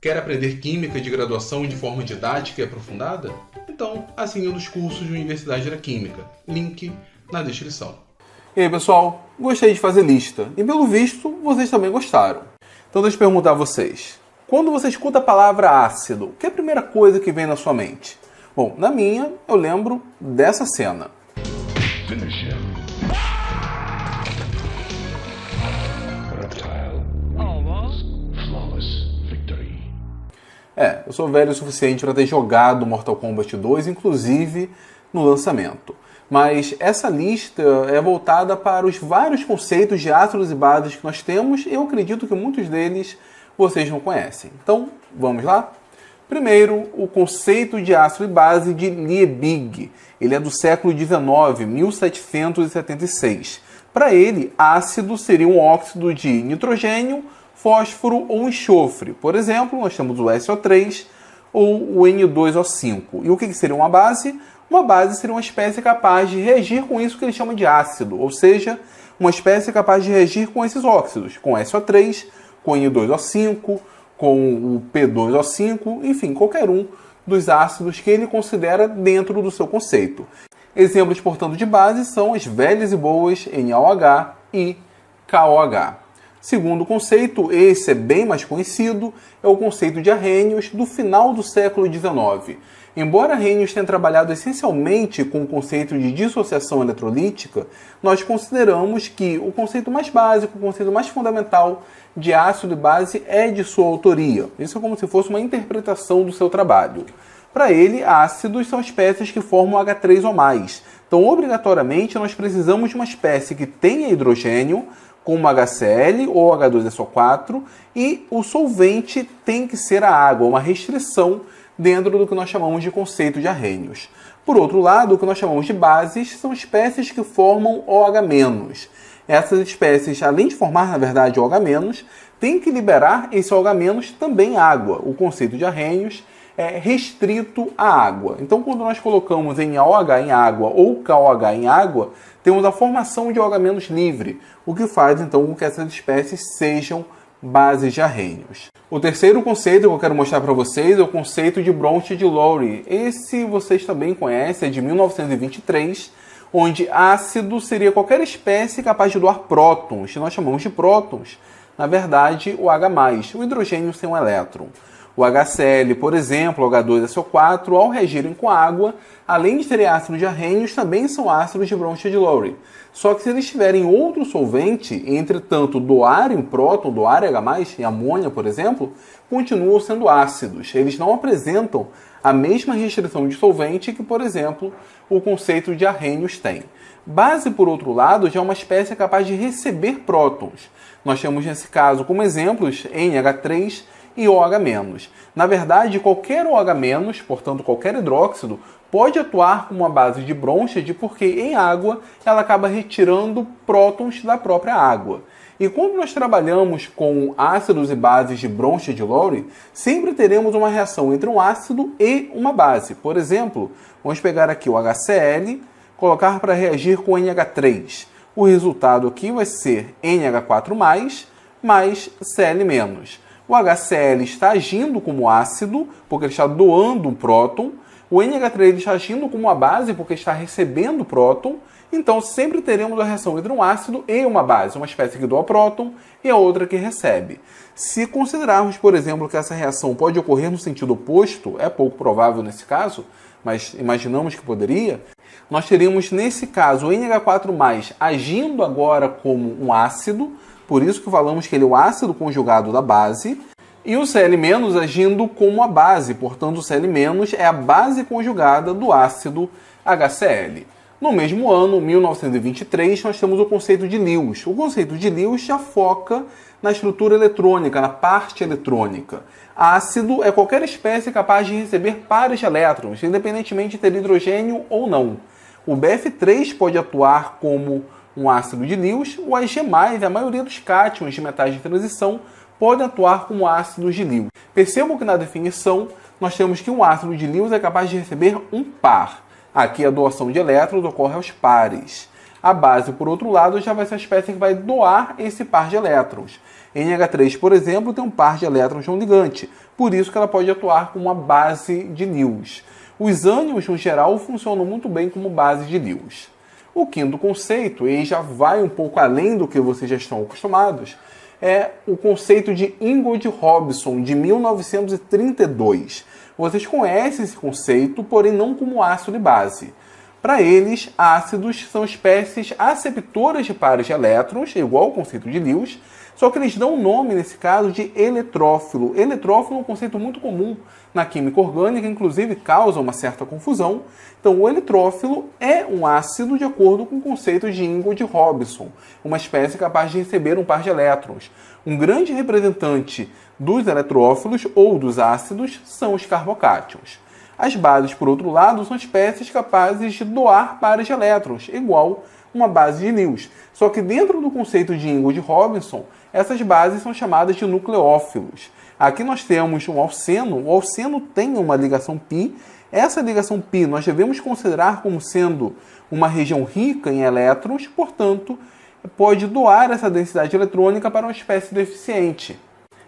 Quer aprender Química de graduação de forma didática e aprofundada? Então, assine um dos cursos de Universidade da Química. Link na descrição. E aí, pessoal? Gostei de fazer lista. E pelo visto, vocês também gostaram. Então deixa eu perguntar a vocês. Quando você escuta a palavra ácido, o que é a primeira coisa que vem na sua mente? Bom, na minha, eu lembro dessa cena. Finish him. Reptile. Flawless victory. Eu sou velho o suficiente para ter jogado Mortal Kombat 2, inclusive no lançamento. Mas essa lista é voltada para os vários conceitos de ácidos e bases que nós temos e eu acredito que muitos deles vocês não conhecem. Então, vamos lá? Primeiro, o conceito de ácido e base de Liebig. Ele é do século XIX, 1776. Para ele, ácido seria um óxido de nitrogênio, fósforo ou enxofre. Por exemplo, nós temos o SO3 ou o N2O5. E o que seria uma base? Uma base seria uma espécie capaz de reagir com isso que ele chama de ácido, ou seja, uma espécie capaz de reagir com esses óxidos, com SO3, com N2O5, com o P2O5, enfim, qualquer um dos ácidos que ele considera dentro do seu conceito. Exemplos, portanto, de base são as velhas e boas NaOH e KOH. Segundo conceito, esse é bem mais conhecido, é o conceito de Arrhenius do final do século XIX. Embora Arrhenius tenha trabalhado essencialmente com o conceito de dissociação eletrolítica, nós consideramos que o conceito mais básico, o conceito mais fundamental de ácido e base é de sua autoria. Isso é como se fosse uma interpretação do seu trabalho. Para ele, ácidos são espécies que formam H3 ou mais. Então, obrigatoriamente, nós precisamos de uma espécie que tenha hidrogênio, como HCl ou H2SO4, e o solvente tem que ser a água, uma restrição dentro do que nós chamamos de conceito de Arrhenius. Por outro lado, o que nós chamamos de bases são espécies que formam OH-. Essas espécies, além de formar, na verdade, OH-, têm que liberar esse OH- também água. O conceito de Arrhenius é restrito à água. Então, quando nós colocamos NaOH em água ou KOH em água, temos a formação de OH- livre, o que faz, então, com que essas espécies sejam bases de Arrhenius. O terceiro conceito que eu quero mostrar para vocês é o conceito de Bronsted-Lowry. Esse vocês também conhecem, é de 1923, onde ácido seria qualquer espécie capaz de doar prótons, que nós chamamos de prótons. Na verdade, o H+, o hidrogênio sem um elétron. O HCl, por exemplo, o H2SO4, ao reagirem com água, além de terem ácido de Arrhenius, também são ácidos de Bronsted-Lowry. Só que se eles tiverem outro solvente, entretanto doarem próton, doarem H+, em amônia, por exemplo, continuam sendo ácidos. Eles não apresentam a mesma restrição de solvente que, por exemplo, o conceito de Arrhenius tem. Base, por outro lado, já é uma espécie capaz de receber prótons. Nós temos, nesse caso, como exemplos, NH3 e OH-. Na verdade, qualquer OH-, portanto qualquer hidróxido, pode atuar como uma base de Bronsted porque em água ela acaba retirando prótons da própria água. E quando nós trabalhamos com ácidos e bases de Bronsted-Lowry, sempre teremos uma reação entre um ácido e uma base. Por exemplo, vamos pegar aqui o HCl, colocar para reagir com NH3. O resultado aqui vai ser NH4+, mais Cl-. O HCl está agindo como ácido, porque ele está doando um próton. O NH3 está agindo como uma base, porque está recebendo próton. Então, sempre teremos a reação entre um ácido e uma base, uma espécie que doa próton e a outra que recebe. Se considerarmos, por exemplo, que essa reação pode ocorrer no sentido oposto, é pouco provável nesse caso, mas imaginamos que poderia, nós teríamos, nesse caso, o NH4+, agindo agora como um ácido, por isso que falamos que ele é o ácido conjugado da base, e o Cl- agindo como a base, portanto o Cl- é a base conjugada do ácido HCl. No mesmo ano, 1923, nós temos o conceito de Lewis. O conceito de Lewis já foca na estrutura eletrônica, na parte eletrônica. Ácido é qualquer espécie capaz de receber pares de elétrons, independentemente de ter hidrogênio ou não. O Bf3 pode atuar como um ácido de Lewis, o Ag+, a maioria dos cátions de metais de transição, podem atuar como ácidos de Lewis. Percebam que na definição nós temos que um ácido de Lewis é capaz de receber um par. Aqui a doação de elétrons ocorre aos pares. A base, por outro lado, já vai ser a espécie que vai doar esse par de elétrons. NH3, por exemplo, tem um par de elétrons não ligante, por isso que ela pode atuar como uma base de Lewis. Os ânions, no geral, funcionam muito bem como base de Lewis. O quinto conceito, e já vai um pouco além do que vocês já estão acostumados, é o conceito de Ingold-Hobson, de 1932. Vocês conhecem esse conceito, porém não como ácido e base. Para eles, ácidos são espécies aceptoras de pares de elétrons, igual ao conceito de Lewis, só que eles dão o nome, nesse caso, de eletrófilo. Eletrófilo é um conceito muito comum na química orgânica, inclusive causa uma certa confusão. Então, o eletrófilo é um ácido de acordo com o conceito de Ingold-Hobson, uma espécie capaz de receber um par de elétrons. Um grande representante dos eletrófilos ou dos ácidos são os carbocátions. As bases, por outro lado, são espécies capazes de doar pares de elétrons, igual uma base de Lewis. Só que dentro do conceito de Ingold-Hobson, essas bases são chamadas de nucleófilos. Aqui nós temos um alceno. O alceno tem uma ligação π. Essa ligação π nós devemos considerar como sendo uma região rica em elétrons, portanto, pode doar essa densidade eletrônica para uma espécie deficiente.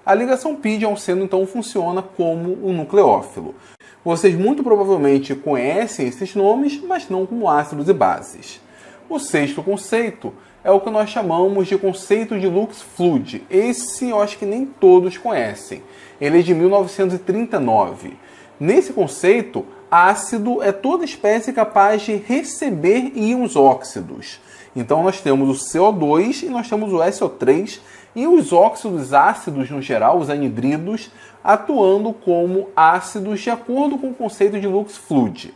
A ligação π de alceno, então, funciona como um nucleófilo. Vocês muito provavelmente conhecem esses nomes, mas não como ácidos e bases. O sexto conceito é o que nós chamamos de conceito de Lux-Fluid. Esse eu acho que nem todos conhecem. Ele é de 1939. Nesse conceito, ácido é toda espécie capaz de receber íons óxidos. Então nós temos o CO2 e nós temos o SO3 e os óxidos ácidos no geral, os anidridos, atuando como ácidos de acordo com o conceito de Lux-Fluid.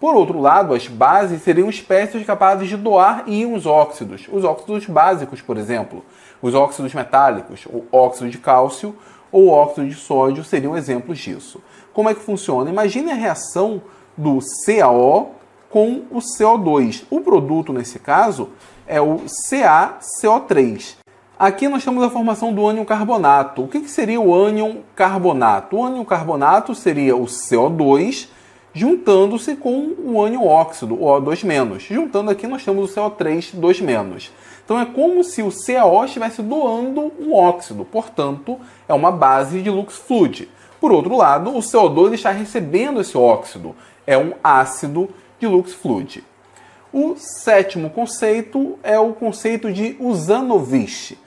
Por outro lado, as bases seriam espécies capazes de doar íons óxidos, os óxidos básicos, por exemplo, os óxidos metálicos, o óxido de cálcio ou óxido de sódio seriam exemplos disso. Como é que funciona? Imagine a reação do CaO com o CO2. O produto, nesse caso, é o CaCO3. Aqui nós temos a formação do ânion carbonato. O que seria o ânion carbonato? O ânion carbonato seria o CO2 juntando-se com o ânion óxido, o O2-. Juntando aqui nós temos o CO3 2-. Então é como se o CaO estivesse doando um óxido, portanto é uma base de Lux-Fluid. Por outro lado, o CO2 está recebendo esse óxido, é um ácido de Lux-Fluid. O sétimo conceito é o conceito de Usanovich.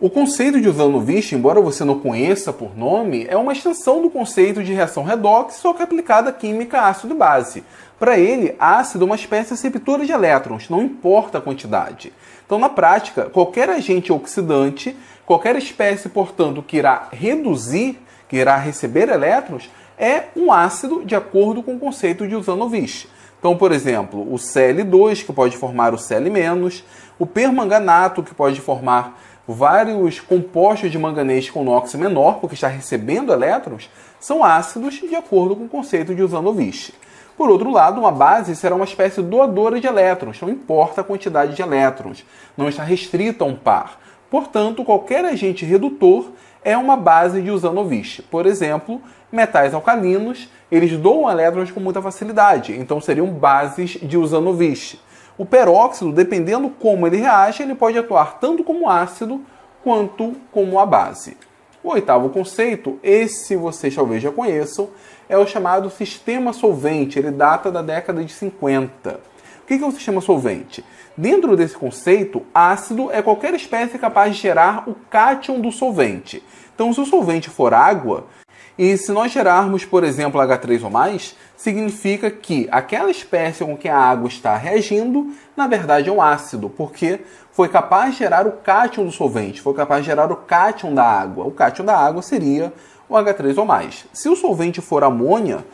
O conceito de Usanovich, embora você não conheça por nome, é uma extensão do conceito de reação redox, só que aplicada à química ácido e base. Para ele, ácido é uma espécie receptora de elétrons, não importa a quantidade. Então, na prática, qualquer agente oxidante, qualquer espécie, portanto, que irá reduzir, que irá receber elétrons, é um ácido de acordo com o conceito de Usanovich. Então, por exemplo, o Cl2, que pode formar o Cl-, o permanganato, que pode formar vários compostos de manganês com NOx menor, porque está recebendo elétrons, são ácidos de acordo com o conceito de Usanovich. Por outro lado, uma base será uma espécie doadora de elétrons, não importa a quantidade de elétrons, não está restrita a um par. Portanto, qualquer agente redutor é uma base de Usanovich. Por exemplo, metais alcalinos, eles doam elétrons com muita facilidade, então seriam bases de Usanovich. O peróxido, dependendo como ele reage, ele pode atuar tanto como ácido quanto como a base. O oitavo conceito, esse vocês talvez já conheçam, é o chamado sistema solvente. Ele data da década de 50. O que é o sistema solvente? Dentro desse conceito, ácido é qualquer espécie capaz de gerar o cátion do solvente. Então, se o solvente for água, e se nós gerarmos, por exemplo, H3 ou mais, significa que aquela espécie com que a água está reagindo, na verdade é um ácido, porque foi capaz de gerar o cátion do solvente, foi capaz de gerar o cátion da água. O cátion da água seria o H3 ou mais. Se o solvente for amônia,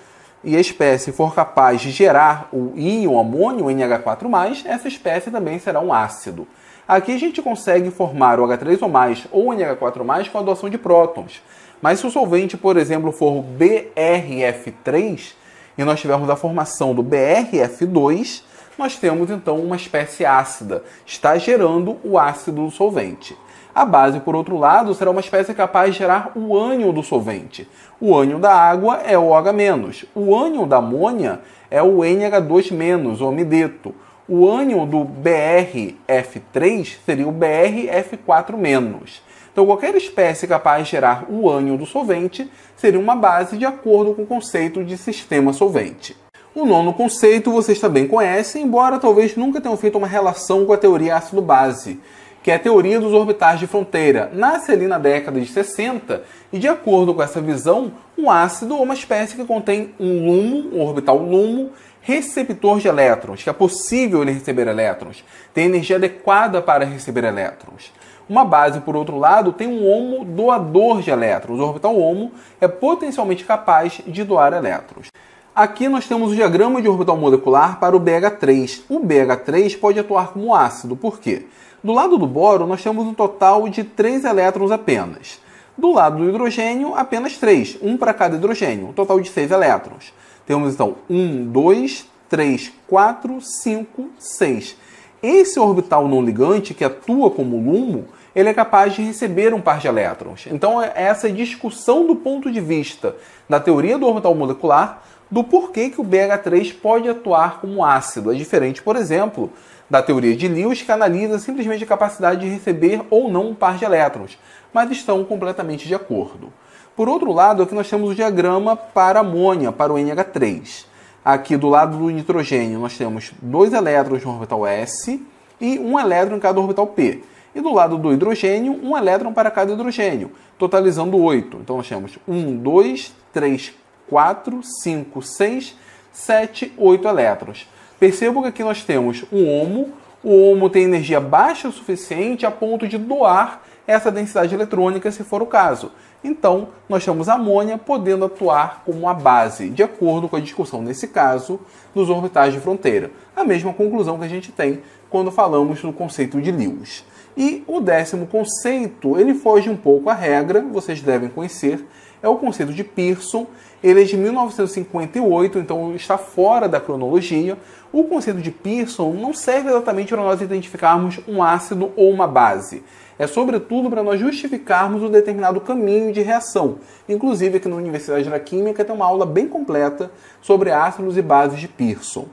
e a espécie for capaz de gerar o íon amônio, NH4+, essa espécie também será um ácido. Aqui a gente consegue formar o H3 ou mais ou NH4+, com a doação de prótons. Mas se o solvente, por exemplo, for o BRF3, e nós tivermos a formação do BRF2, nós temos então uma espécie ácida, está gerando o ácido do solvente. A base, por outro lado, será uma espécie capaz de gerar o ânion do solvente. O ânion da água é o OH-. O ânion da amônia é o NH2-, o amideto. O ânion do BrF3 seria o BrF4-. Então, qualquer espécie capaz de gerar o ânion do solvente seria uma base de acordo com o conceito de sistema solvente. O nono conceito vocês também conhecem, embora talvez nunca tenham feito uma relação com a teoria ácido-base, que é a teoria dos orbitais de fronteira. Nasce ali na década de 60 e, de acordo com essa visão, um ácido é uma espécie que contém um LUMO, um orbital LUMO, receptor de elétrons, que é possível ele receber elétrons, tem energia adequada para receber elétrons. Uma base, por outro lado, tem um HOMO doador de elétrons. O orbital HOMO é potencialmente capaz de doar elétrons. Aqui nós temos o diagrama de orbital molecular para o BH3. O BH3 pode atuar como ácido. Por quê? Do lado do boro, nós temos um total de 3 elétrons apenas. Do lado do hidrogênio, apenas 3, um para cada hidrogênio, um total de 6 elétrons. Temos então 1, 2, 3, 4, 5, 6. Esse orbital não ligante, que atua como LUMO, ele é capaz de receber um par de elétrons. Então, essa discussão do ponto de vista da teoria do orbital molecular, do porquê que o BH3 pode atuar como ácido. É diferente, por exemplo, da teoria de Lewis, que analisa simplesmente a capacidade de receber ou não um par de elétrons, mas estão completamente de acordo. Por outro lado, aqui nós temos o diagrama para amônia, para o NH3. Aqui do lado do nitrogênio nós temos 2 elétrons no orbital S e 1 elétron em cada orbital P. E do lado do hidrogênio, 1 elétron para cada hidrogênio, totalizando 8. Então nós temos 1, 2, 3, 4, 5, 6, 7, 8 elétrons. Percebam que aqui nós temos um HOMO. O HOMO tem energia baixa o suficiente a ponto de doar essa densidade eletrônica, se for o caso. Então, nós temos a amônia podendo atuar como uma base, de acordo com a discussão, nesse caso, dos orbitais de fronteira. A mesma conclusão que a gente tem quando falamos no conceito de Lewis. E o 10º conceito, ele foge um pouco à regra, vocês devem conhecer, é o conceito de Pearson. Ele é de 1958, então está fora da cronologia. O conceito de Pearson não serve exatamente para nós identificarmos um ácido ou uma base. É sobretudo para nós justificarmos um determinado caminho de reação. Inclusive aqui na Universidade da Química tem uma aula bem completa sobre ácidos e bases de Pearson.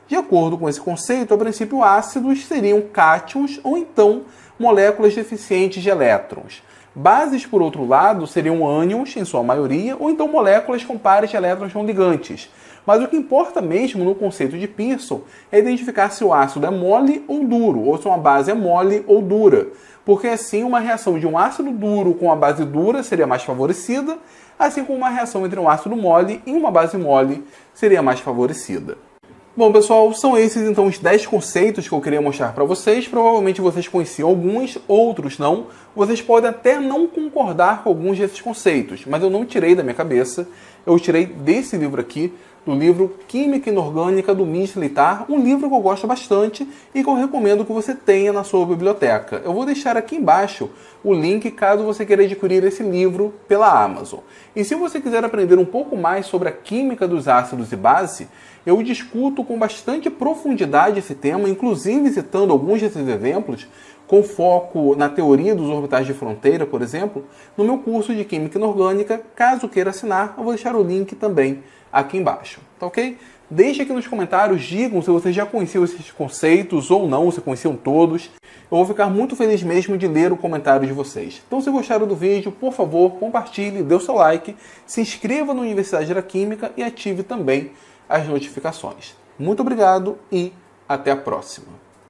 De acordo com esse conceito, a princípio ácidos seriam cátions ou então moléculas deficientes de elétrons. Bases, por outro lado, seriam ânions, em sua maioria, ou então moléculas com pares de elétrons não ligantes. Mas o que importa mesmo no conceito de Pearson é identificar se o ácido é mole ou duro, ou se uma base é mole ou dura. Porque assim uma reação de um ácido duro com uma base dura seria mais favorecida, assim como uma reação entre um ácido mole e uma base mole seria mais favorecida. Bom, pessoal, são esses então os 10 conceitos que eu queria mostrar para vocês. Provavelmente vocês conheciam alguns, outros não. Vocês podem até não concordar com alguns desses conceitos, mas eu não tirei da minha cabeça. Eu tirei desse livro aqui, do livro Química Inorgânica do Militar, um livro que eu gosto bastante e que eu recomendo que você tenha na sua biblioteca. Eu vou deixar aqui embaixo o link caso você queira adquirir esse livro pela Amazon. E se você quiser aprender um pouco mais sobre a química dos ácidos e base, eu discuto com bastante profundidade esse tema, inclusive citando alguns desses exemplos, com foco na teoria dos orbitais de fronteira, por exemplo, no meu curso de Química Inorgânica. Caso queira assinar, eu vou deixar o link também aqui embaixo, tá ok? Deixe aqui nos comentários, digam se vocês já conheciam esses conceitos ou não, se conheciam todos. Eu vou ficar muito feliz mesmo de ler o comentário de vocês. Então, se gostaram do vídeo, por favor, compartilhe, dê o seu like, se inscreva na Universidade da Química e ative também as notificações. Muito obrigado e até a próxima.